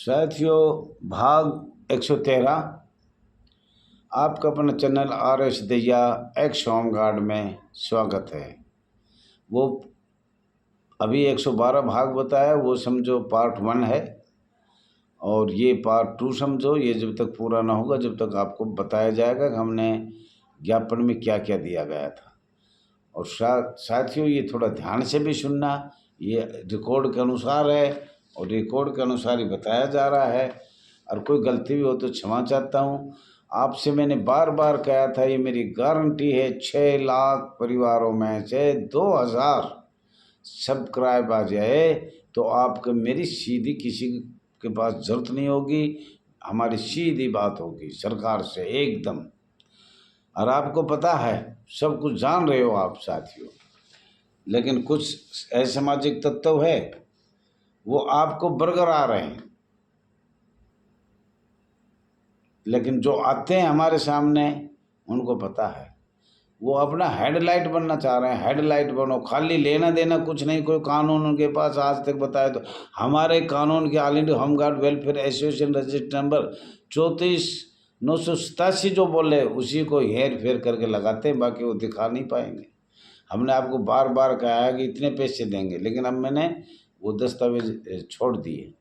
साथियों, भाग 113 आपका अपना चैनल RS दैया एक्स होमगार्ड में स्वागत है। वो अभी 112 भाग बताया, वो समझो पार्ट 1 है और ये पार्ट 2 समझो। ये जब तक पूरा ना होगा जब तक आपको बताया जाएगा कि हमने ज्ञापन में क्या क्या दिया गया था। और साथियों, ये थोड़ा ध्यान से भी सुनना, ये रिकॉर्ड के अनुसार है और रिकॉर्ड के अनुसार ही बताया जा रहा है। और कोई गलती भी हो तो क्षमा चाहता हूँ। आपसे मैंने बार बार कहा था, ये मेरी गारंटी है, 6 लाख परिवारों में से 2000 सब्सक्राइब आ जाए तो आपको मेरी सीधी किसी के पास ज़रूरत नहीं होगी, हमारी सीधी बात होगी सरकार से एकदम। और आपको पता है, सब कुछ जान रहे हो आप साथियों, लेकिन कुछ असामाजिक तत्व है वो आपको बरकरार रहे हैं। लेकिन जो आते हैं हमारे सामने उनको पता है, वो अपना हेडलाइट बनना चाह रहे हैं। हेडलाइट बनो, खाली लेना देना कुछ नहीं। कोई कानून उनके पास आज तक बताए तो हमारे कानून के all India home guard welfare association register number 34/987 जो बोले उसी को हेर फेर करके लगाते हैं, बाकी वो दिखा नहीं पाएंगे। हमने आपको बार बार कहा है कि इतने पैसे देंगे, लेकिन अब मैंने वो दस्तावेज छोड़ दिए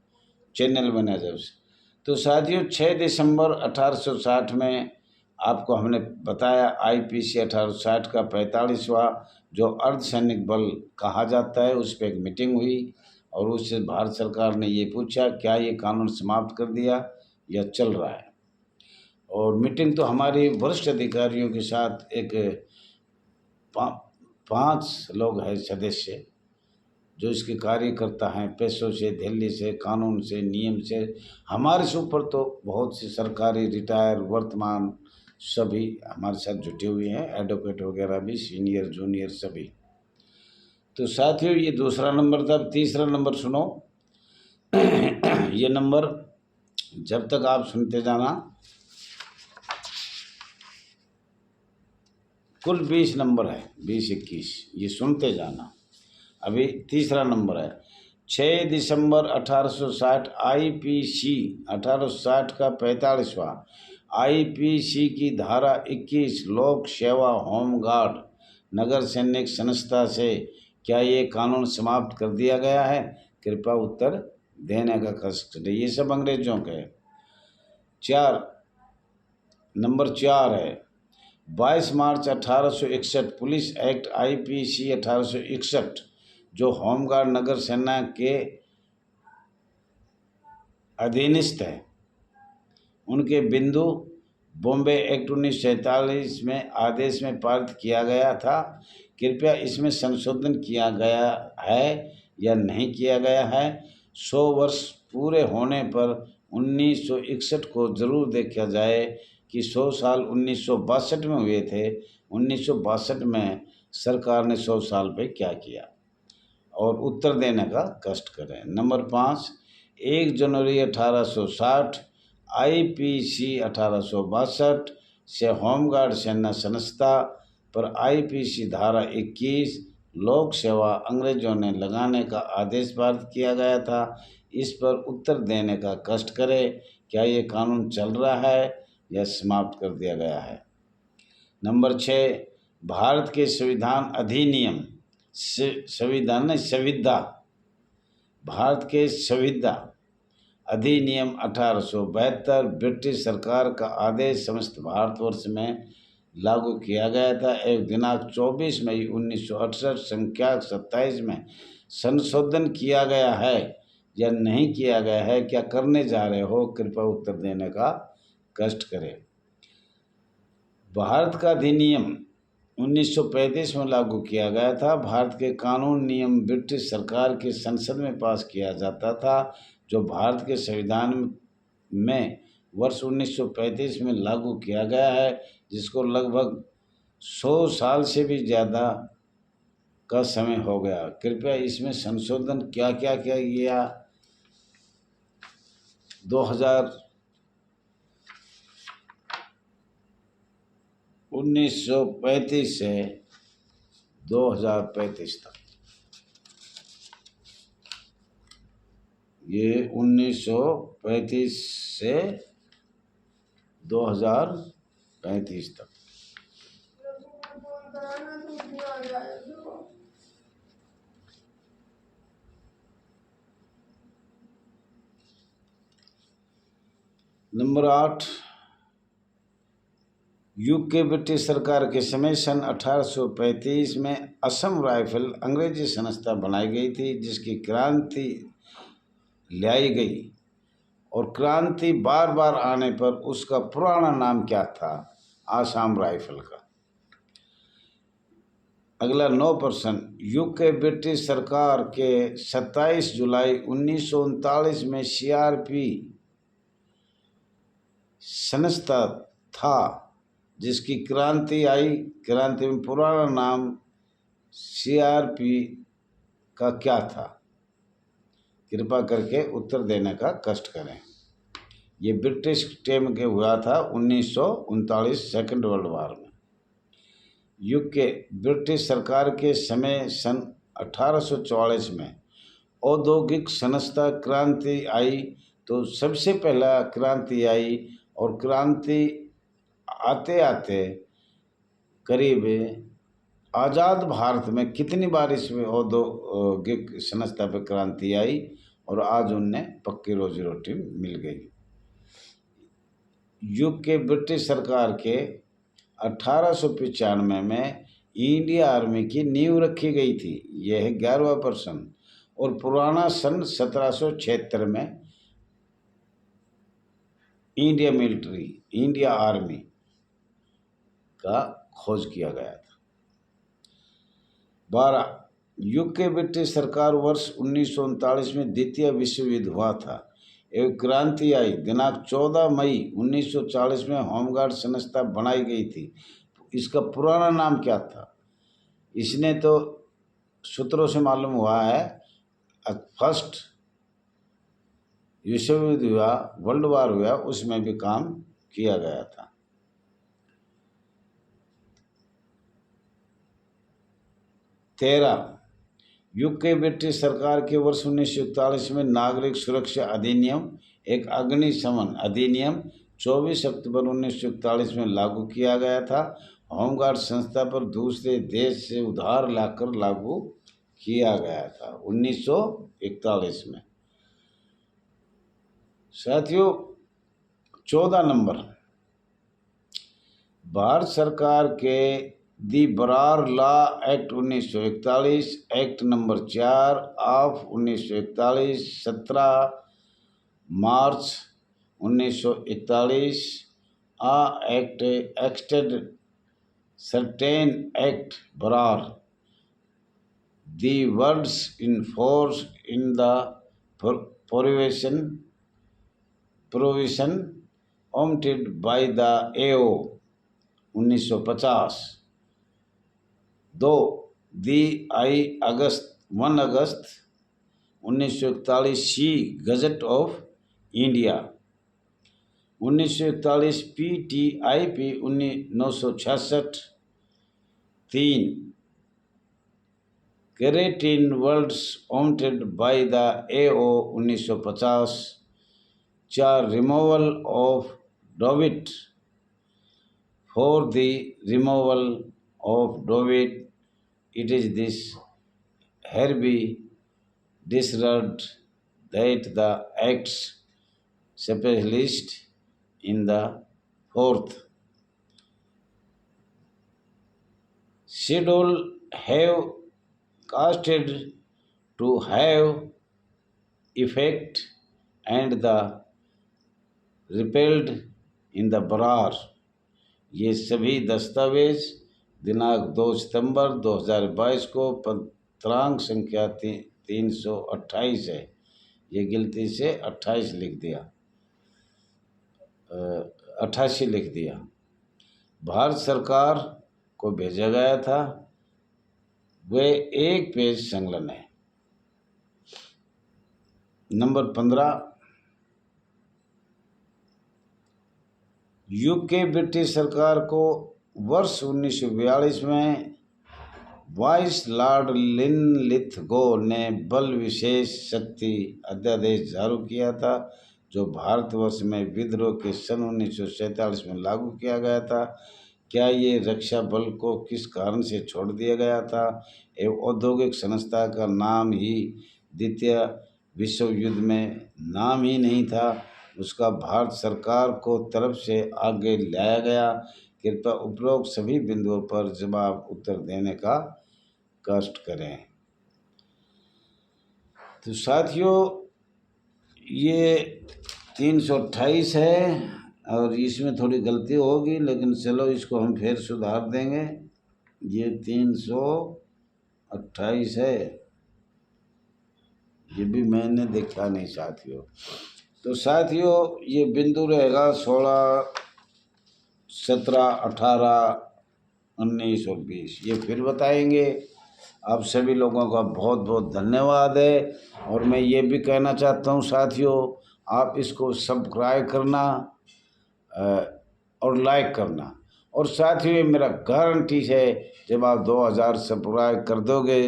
चैनल बना जब से। तो साथियों, 6 दिसंबर 1860 में आपको हमने बताया IPC 1860 का 45वां जो अर्धसैनिक बल कहा जाता है, उस पर एक मीटिंग हुई और उससे भारत सरकार ने ये पूछा क्या ये कानून समाप्त कर दिया या चल रहा है। और मीटिंग तो हमारे वरिष्ठ अधिकारियों के साथ एक 5 लोग हैं सदस्य जो इसके कार्यकर्ता हैं, पैसों से, दिल्ली से, कानून से, नियम से। हमारे से ऊपर तो बहुत सी सरकारी रिटायर वर्तमान सभी हमारे साथ जुटे हुए हैं, एडवोकेट वगैरह भी, सीनियर जूनियर सभी। तो साथियों, ये दूसरा नंबर था। तीसरा नंबर सुनो। ये नंबर जब तक आप सुनते जाना, कुल 20 नंबर है, 20-21, ये सुनते जाना। अभी तीसरा नंबर है 6 दिसंबर 1860 IPC 1860 का 45वां IPC की धारा 21 लोक सेवा होमगार्ड नगर सैनिक संस्था से क्या ये कानून समाप्त कर दिया गया है? कृपया उत्तर देने का कष्ट करें। ये सब अंग्रेजों के। नंबर 4 है 22 मार्च 1861 पुलिस एक्ट IPC 1861 जो होमगार्ड नगर सेना के अधीनस्थ है, उनके बिंदु बॉम्बे एक्ट 1947 में आदेश में पारित किया गया था। कृपया इसमें संशोधन किया गया है या नहीं किया गया है। 100 वर्ष पूरे होने पर 1961 को जरूर देखा जाए कि 100 साल 1962 में हुए थे। 1962 में सरकार ने 100 साल पे क्या किया, और उत्तर देने का कष्ट करें। नंबर 5 1 जनवरी 1860 IPC 1862 से होमगार्ड सेना संस्था पर IPC धारा 21 लोक सेवा अंग्रेजों ने लगाने का आदेश पारित किया गया था। इस पर उत्तर देने का कष्ट करें। क्या ये कानून चल रहा है या समाप्त कर दिया गया है? नंबर 6 भारत के संविधान अधिनियम संविधा भारत के संविधा अधिनियम 1872 ब्रिटिश सरकार का आदेश समस्त भारतवर्ष में लागू किया गया था। एक दिनांक 24 मई 1968 संख्या 27 में संशोधन किया गया है या नहीं किया गया है? क्या करने जा रहे हो? कृपया उत्तर देने का कष्ट करें। भारत का अधिनियम 1935 में लागू किया गया था। भारत के कानून नियम ब्रिटिश सरकार की संसद में पास किया जाता था, जो भारत के संविधान में वर्ष 1935 में लागू किया गया है, जिसको लगभग 100 साल से भी ज़्यादा का समय हो गया। कृपया इसमें संशोधन क्या क्या किया गया? 1935 से 2035 तक ये 1935 से 2035 तक। नंबर 8, यूके ब्रिटिश सरकार के समय सन 1835 में असम राइफल अंग्रेजी संस्था बनाई गई थी, जिसकी क्रांति लाई गई, और क्रांति बार बार आने पर उसका पुराना नाम क्या था? आसाम राइफल का। अगला 9%, यूके ब्रिटिश सरकार के 27 जुलाई 1939 में सीआरपी संस्था था, जिसकी क्रांति आई। क्रांति में पुराना नाम सीआरपी का क्या था? कृपा करके उत्तर देने का कष्ट करें। ये ब्रिटिश टाइम के हुआ था 1939 सेकेंड वर्ल्ड वॉर में। यूके ब्रिटिश सरकार के समय सन 1844 में औद्योगिक संस्था क्रांति आई, तो सबसे पहला क्रांति आई, और क्रांति आते आते करीब आज़ाद भारत में कितनी बार इसमें औद्योगिक संस्था पर क्रांति आई, और आज उन्हें पक्की रोजी रोटी मिल गई। यूके ब्रिटिश सरकार के 1895 में इंडिया आर्मी की नींव रखी गई थी, यह 11%, और पुराना सन 1776 में इंडिया आर्मी का खोज किया गया था। 12, यूके ब्रिटिश सरकार वर्ष 1939 में द्वितीय विश्व युद्ध हुआ था, एक क्रांति आई। दिनांक 14 मई 1940 में होमगार्ड संस्था बनाई गई थी, इसका पुराना नाम क्या था? इसने तो सूत्रों से मालूम हुआ है, फर्स्ट विश्व युद्ध हुआ, वर्ल्ड वार हुआ, उसमें भी काम किया गया था। 13, यूके ब्रिटिश सरकार के वर्ष 1941 में नागरिक सुरक्षा अधिनियम, एक अग्निशमन अधिनियम 24 अक्टूबर 1941 में लागू किया गया था। होमगार्ड संस्था पर दूसरे देश से उधार लाकर लागू किया गया था 1941 में। साथियों, 14 नंबर, भारत सरकार के the Berar law act 1941, act number 4 of 1941, 17 March 1941, act extend certain act Barar. The words in force in the provision omitted by the AO 1950. 2. The 1 अगस्त 1941 सी gazette of India 1941, PTIP 1966। 3. Keratin words omitted by the AO 1950. 4. Removal of David. For the removal of David, it is this hereby disregard that the acts specialist in the 4th schedule have casted to have effect and the repealed in the Barar। ये सभी दस्तावेज दिनांक 2 सितंबर 2022 को पत्रांक संख्या 328 है। ये गलती से 28 लिख दिया, 88 लिख दिया। भारत सरकार को भेजा गया था, वे 1 पेज संकलन है। नंबर 15, यूके ब्रिटिश सरकार को वर्ष 1942 में वाइस लॉर्ड लिनलिथगो ने बल विशेष शक्ति अध्यादेश जारी किया था, जो भारतवर्ष में विद्रोह के सन 1947 में लागू किया गया था। क्या ये रक्षा बल को किस कारण से छोड़ दिया गया था? एवं औद्योगिक संस्था का नाम ही द्वितीय विश्व युद्ध में नाम ही नहीं था, उसका भारत सरकार को तरफ से आगे लाया गया। कृपया उपरोक्त सभी बिंदुओं पर जवाब उत्तर देने का कष्ट करें। तो साथियों, ये 328 है और इसमें थोड़ी गलती होगी, लेकिन चलो इसको हम फिर सुधार देंगे। ये 328 है, ये भी मैंने देखा नहीं साथियों। तो साथियों, ये बिंदु रहेगा 16, 17, 18, 19 और 20, ये फिर बताएंगे। आप सभी लोगों का बहुत बहुत धन्यवाद है। और मैं ये भी कहना चाहता हूँ साथियों, आप इसको सब्सक्राइब करना और लाइक करना। और साथियों, ये मेरा गारंटी है, जब आप 2000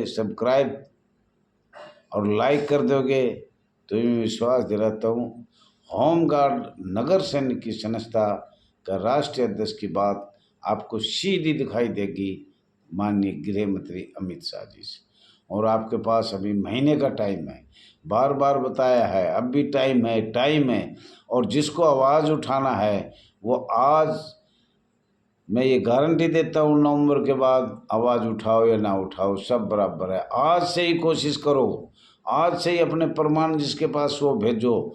सब्सक्राइब और लाइक कर दोगे तो मैं विश्वास दिलाता हूँ, होमगार्ड नगर सैनिक की संस्था का राष्ट्रीय अध्यक्ष की बात आपको सीधी दिखाई देगी माननीय गृह मंत्री अमित शाह जी से। और आपके पास अभी महीने का टाइम है, बार बार बताया है, अब भी टाइम है। और जिसको आवाज़ उठाना है वो आज, मैं ये गारंटी देता हूँ, नवंबर के बाद आवाज़ उठाओ या ना उठाओ सब बराबर है। आज से ही कोशिश करो, आज से ही अपने प्रमाण जिसके पास वो भेजो।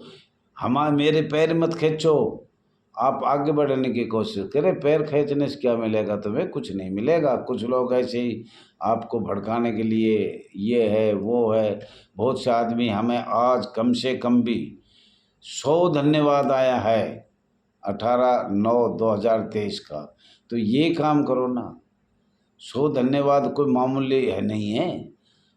मेरे पैर मत खींचो, आप आगे बढ़ने की कोशिश करें। पैर खींचने से क्या मिलेगा तुम्हें? कुछ नहीं मिलेगा। कुछ लोग ऐसे ही आपको भड़काने के लिए ये है वो है। बहुत से आदमी, हमें आज कम से कम भी 100 धन्यवाद आया है 18/9/2023 का। तो ये काम करो ना, 100 धन्यवाद कोई मामूली है नहीं है।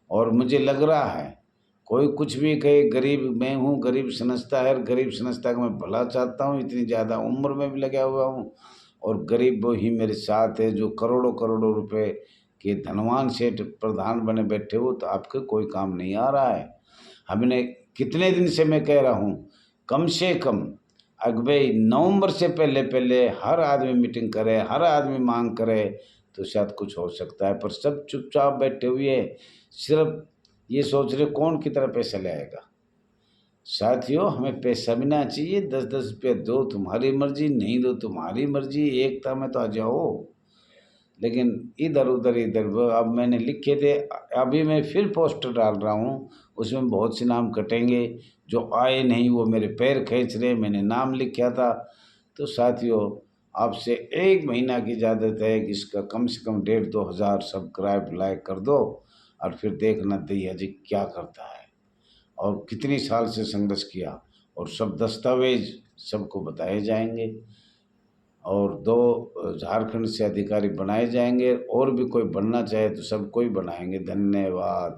और मुझे लग रहा है कोई कुछ भी कहे, गरीब मैं हूँ, गरीब संस्था है, गरीब संस्था का मैं भला चाहता हूँ, इतनी ज़्यादा उम्र में भी लगा हुआ हूँ। और गरीब वो ही मेरे साथ है जो करोड़ों करोड़ों रुपए के धनवान सेठ प्रधान बने बैठे हो, तो आपके कोई काम नहीं आ रहा है। हमने कितने दिन से मैं कह रहा हूँ, कम से कम अगले नवंबर से पहले हर आदमी मीटिंग करे, हर आदमी मांग करे, तो शायद कुछ हो सकता है। पर सब चुपचाप बैठे हुए सिर्फ ये सोच रहे कौन कितना पैसा लाएगा। साथियों, हमें पैसा भी ना चाहिए, 10-10 रुपये दो, तुम्हारी मर्जी, नहीं दो तुम्हारी मर्जी, एकता में तो आ जाओ। लेकिन इधर उधर अब मैंने लिखे थे, अभी मैं फिर पोस्टर डाल रहा हूँ, उसमें बहुत से नाम कटेंगे। जो आए नहीं वो मेरे पैर खींच रहे, मैंने नाम लिखा था। तो साथियों, आपसे 1 महीना की इजाज़त है कि इसका कम से कम 1,500-2 हज़ार सब्सक्राइब लाइक कर दो। और फिर देखना दैया जी क्या करता है और कितनी साल से संघर्ष किया, और सब दस्तावेज सबको बताए जाएंगे। और 2 झारखंड से अधिकारी बनाए जाएंगे, और भी कोई बनना चाहे तो सबको ही बनाएंगे। धन्यवाद।